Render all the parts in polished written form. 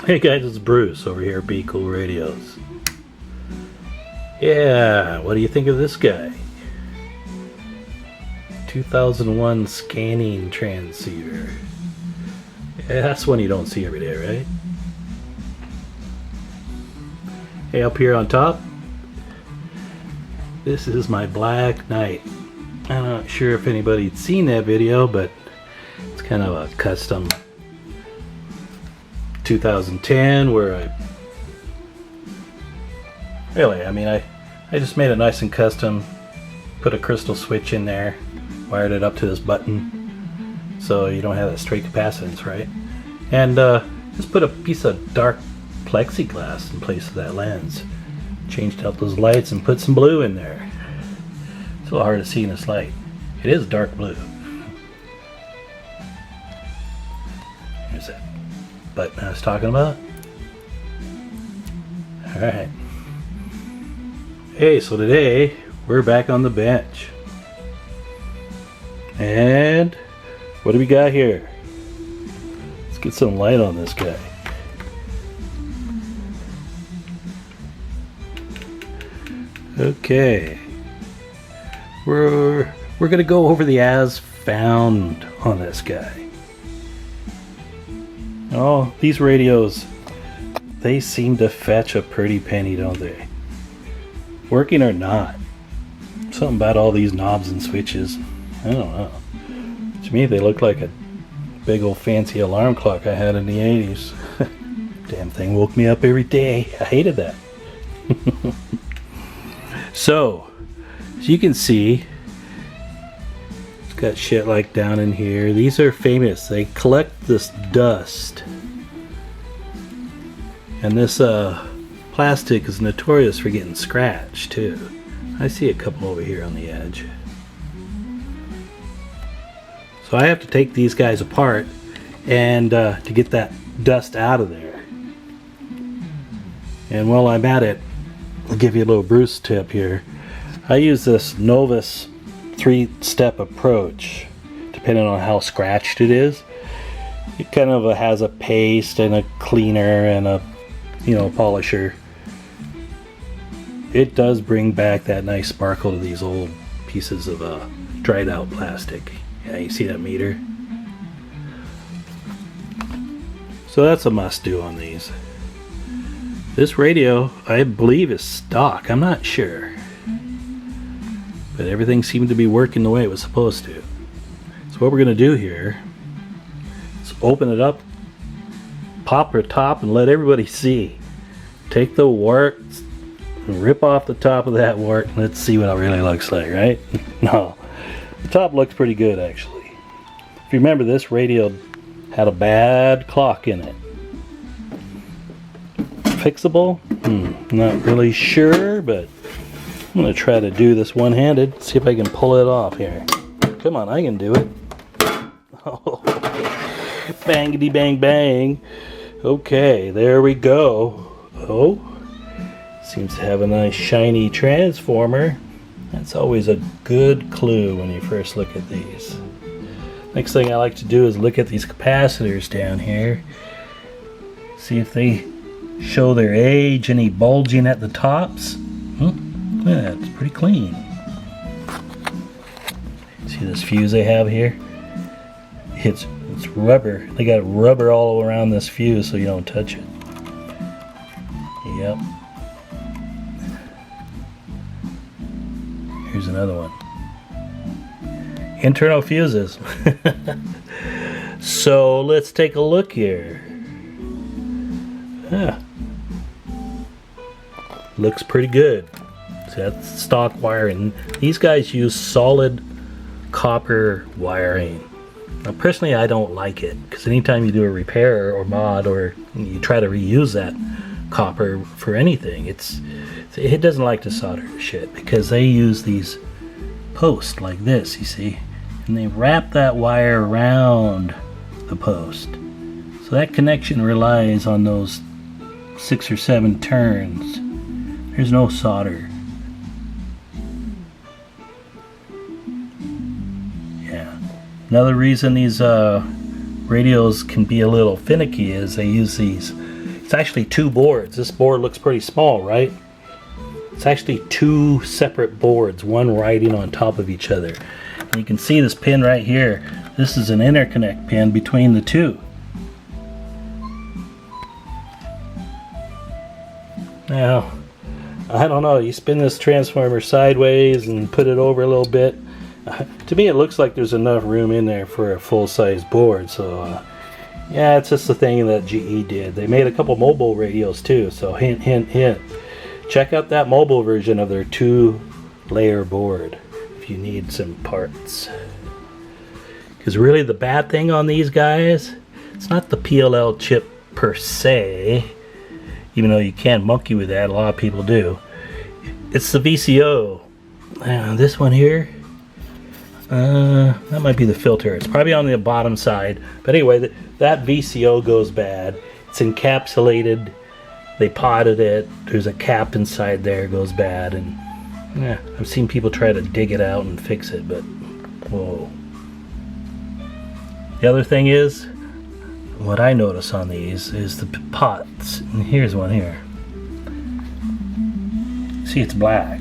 Hey guys, it's Bruce over here at Be Cool Radios. Yeah, what do you think of this guy? 2001 scanning transceiver. Yeah, that's one you don't see every day, right? Hey, up here on top, this is my Black Knight. I'm not sure if anybody's seen that video, but it's kind of a custom 2010 where I just made it nice and custom, put a crystal switch in there, wired it up to this button so you don't have that straight capacitance, right? And just put a piece of dark plexiglass in place of that lens, changed out those lights and put some blue in there. It's a little hard to see in this light. It is dark blue. Here's that button I was talking about. Alright. Hey, so today we're back on the bench. And what do we got here? Let's get some light on this guy. Okay. We're gonna go over the as found on this guy. Oh, these radios, they seem to fetch a pretty penny, don't they? Working or not. Something about all these knobs and switches. I don't know. To me, they look like a big old fancy alarm clock I had in the 80s. Damn thing woke me up every day. I hated that. So, as you can see, it's got shit like down in here. These are famous. They collect this dust. And this plastic is notorious for getting scratched too. I see a couple over here on the edge. So I have to take these guys apart and to get that dust out of there. And while I'm at it, I'll give you a little Bruce tip here. I use this Novus 3-step approach depending on how scratched it is. It kind of has a paste and a cleaner and a polisher. It does bring back that nice sparkle to these old pieces of dried out plastic. Yeah, you see that meter? So that's a must do on these. This radio, I believe, is stock. I'm not sure. But everything seemed to be working the way it was supposed to. So what we're going to do here is open it up, pop her top, and let everybody see. Take the wart, rip off the top of that wart, and let's see what it really looks like, right? No. The top looks pretty good, actually. If you remember, this radio had a bad clock in it. Fixable? Not really sure, but I'm going to try to do this one-handed. See if I can pull it off here. Come on, I can do it. Oh, bangity bang bang. Okay, there we go. Oh, seems to have a nice shiny transformer. That's always a good clue when you first look at these. Next thing I like to do is look at these capacitors down here. See if they show their age, any bulging at the tops. Look at that, it's pretty clean. See this fuse they have here? It's rubber. They got rubber all around this fuse so you don't touch it. Yep. Here's another one. Internal fuses. So let's take a look here. Yeah. Looks pretty good. So that's stock wiring. These guys use solid copper wiring. Now personally I don't like it, because anytime you do a repair or mod or you try to reuse that copper for anything, it doesn't like to solder to shit, because they use these posts like this, you see, and they wrap that wire around the post. So that connection relies on those 6 or 7 turns. There's no solder. Yeah. Another reason these radios can be a little finicky is they use these It's actually two boards. This board looks pretty small, right? It's actually two separate boards, one riding on top of each other. And you can see this pin right here. This is an interconnect pin between the two. Now, I don't know, you spin this transformer sideways and put it over a little bit. To me it looks like there's enough room in there for a full-size board, so yeah, it's just the thing that GE did. They made a couple mobile radios too, so hint, hint, hint. Check out that mobile version of their 2-layer board if you need some parts. Because really the bad thing on these guys, it's not the PLL chip per se, even though you can monkey with that, a lot of people do. It's the VCO. This one here, that might be the filter. It's probably on the bottom side. But anyway, that VCO goes bad. It's encapsulated. They potted it. There's a cap inside there, it goes bad. And yeah, I've seen people try to dig it out and fix it, but whoa. The other thing is, what I notice on these is the pots. And here's one here. See, it's black.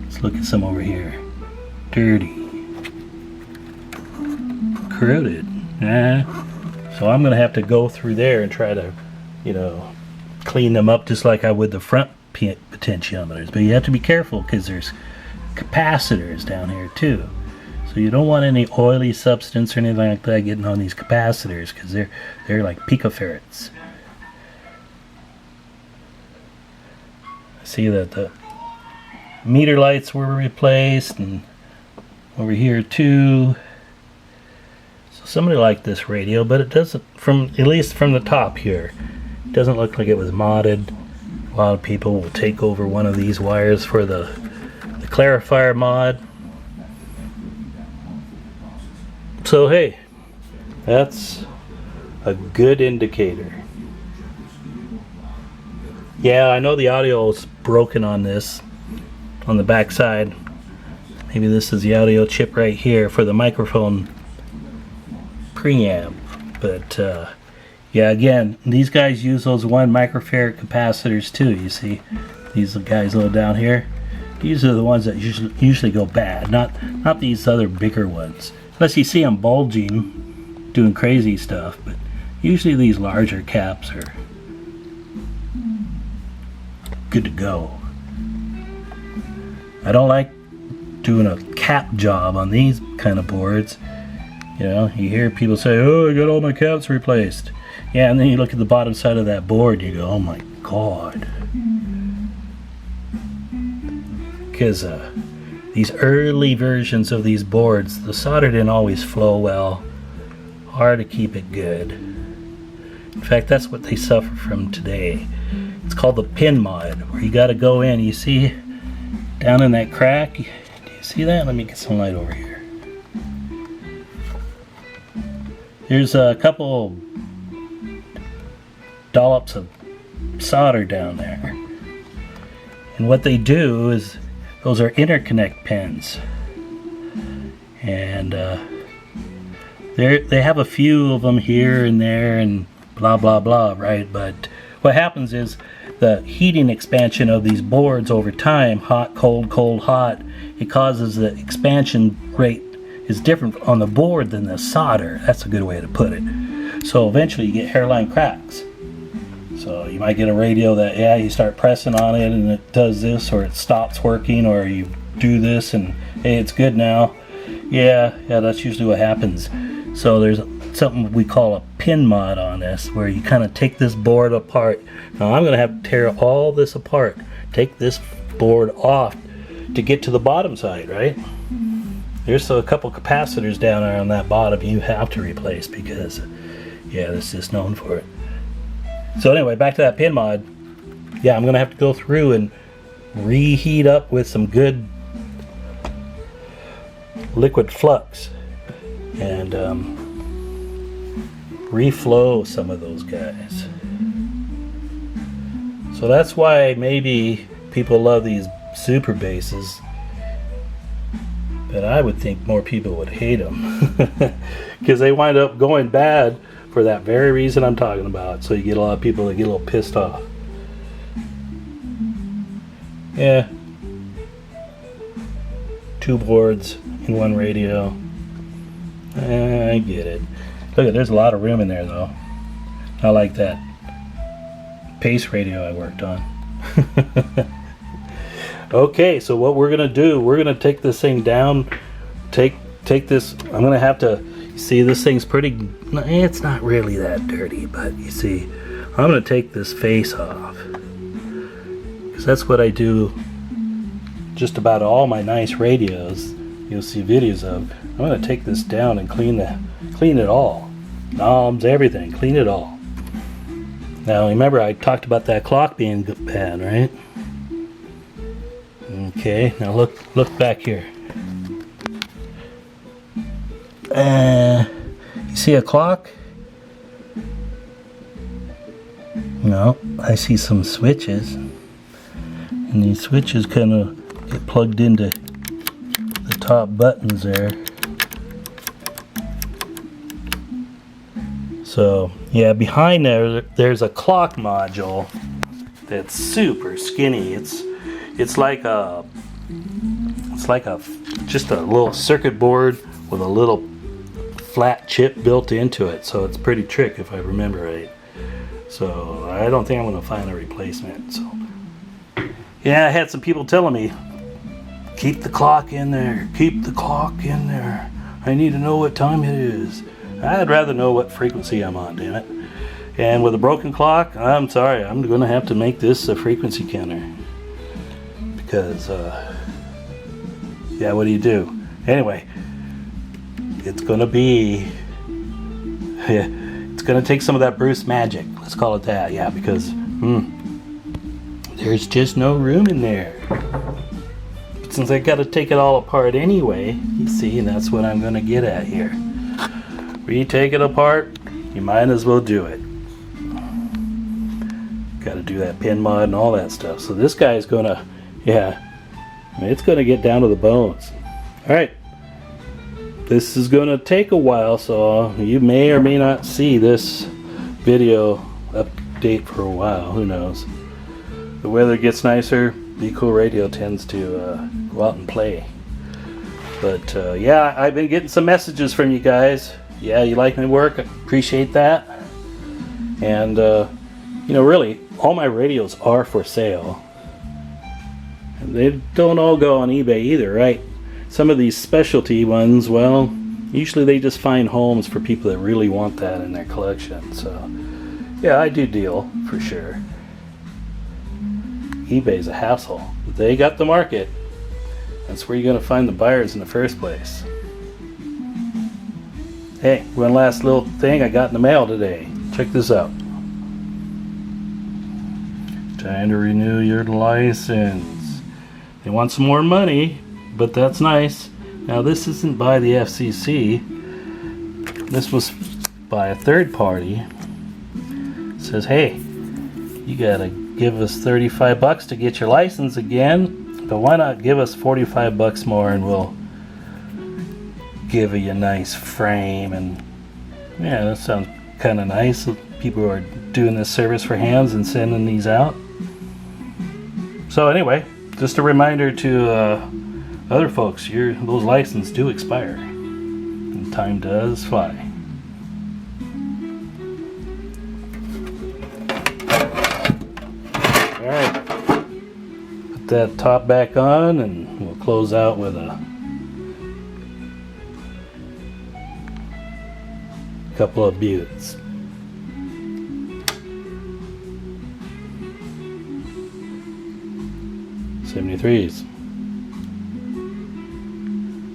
Let's look at some over here. Dirty. Corroded. So I'm going to have to go through there and try to, you know, clean them up just like I would the front potentiometers. But you have to be careful because there's capacitors down here too. So you don't want any oily substance or anything like that getting on these capacitors because they're like picofarads. I see that the meter lights were replaced and over here too. So somebody liked this radio, but it doesn't, at least from the top here, it doesn't look like it was modded. A lot of people will take over one of these wires for the clarifier mod. So hey, that's a good indicator. Yeah, I know the audio is broken on this, on the back side. Maybe this is the audio chip right here for the microphone preamp. But yeah, again, these guys use those 1 microfarad capacitors too. You see, these guys low down here. These are the ones that usually go bad, not these other bigger ones. Unless you see them bulging, doing crazy stuff, but usually these larger caps are good to go. I don't like doing a cap job on these kind of boards. You know, you hear people say, oh, I got all my caps replaced. Yeah, and then you look at the bottom side of that board, you go, oh my God. Because these early versions of these boards, the solder didn't always flow well. Hard to keep it good. In fact, that's what they suffer from today. It's called the pin mod, where you got to go in. You see down in that crack? Do you see that? Let me get some light over here. There's a couple dollops of solder down there. And what they do is, those are interconnect pins, and they have a few of them here and there and blah blah blah, right? But what happens is the heating expansion of these boards over time, hot, cold, cold, hot, it causes the expansion rate is different on the board than the solder. That's a good way to put it. So eventually you get hairline cracks. So you might get a radio that, yeah, you start pressing on it and it does this, or it stops working, or you do this and hey, it's good now. Yeah, that's usually what happens. So there's something we call a pin mod on this, where you kind of take this board apart. Now I'm going to have to tear all this apart, take this board off to get to the bottom side, right? There's a couple capacitors down there on that bottom you have to replace because, yeah, this is known for it. So anyway, back to that pin mod. Yeah, I'm going to have to go through and reheat up with some good liquid flux and reflow some of those guys. So that's why maybe people love these Superbases, but I would think more people would hate them because they wind up going bad for for that very reason I'm talking about. So you get a lot of people that get a little pissed off. Yeah. 2 boards in 1 radio. I get it. Look at, there's a lot of room in there though. I like that Pace radio I worked on. Okay, so what we're gonna do, we're gonna take this thing down. Take this. I'm gonna have to. See, this thing's pretty. It's not really that dirty, but you see, I'm gonna take this face off because that's what I do. Just about all my nice radios, you'll see videos of. I'm gonna take this down and clean it all, knobs, everything, clean it all. Now remember, I talked about that clock being bad, right? Okay, now look back here. You see a clock? No, I see some switches, and these switches kind of get plugged into the top buttons there. So yeah, behind there's a clock module that's super skinny. It's like just a little circuit board with a little flat chip built into it, so it's pretty trick if I remember right. So I don't think I'm going to find a replacement. So yeah, I had some people telling me, keep the clock in there, keep the clock in there. I need to know what time it is. I'd rather know what frequency I'm on, damn it. And with a broken clock, I'm sorry, I'm going to have to make this a frequency counter. Because, yeah, what do you do? Anyway, it's going to be, yeah, it's going to take some of that Bruce magic. Let's call it that, yeah, because there's just no room in there. But since I got to take it all apart anyway, you see, and that's what I'm going to get at here. Retake it apart, you might as well do it. Got to do that pin mod and all that stuff. So this guy is going to, yeah, it's going to get down to the bones. All right. This is going to take a while, so you may or may not see this video update for a while. Who knows? The weather gets nicer. Be Cool Radio tends to go out and play. But yeah, I've been getting some messages from you guys. Yeah, you like my work. I appreciate that. And you know, really, all my radios are for sale. And they don't all go on eBay either, right? Some of these specialty ones, well, usually they just find homes for people that really want that in their collection. So, yeah, I do deal for sure. eBay's a hassle. They got the market. That's where you're going to find the buyers in the first place. Hey, one last little thing I got in the mail today. Check this out. Time to renew your license. They want some more money, but that's nice. Now this isn't by the FCC. This was by a third party. It says, hey, you gotta give us $35 to get your license again, but why not give us $45 more and we'll give you a nice frame. And yeah, that sounds kind of nice. People who are doing this service for hands and sending these out. So anyway, just a reminder to other folks, those licenses do expire, and time does fly. All right, put that top back on, and we'll close out with a couple of buttes. 73s.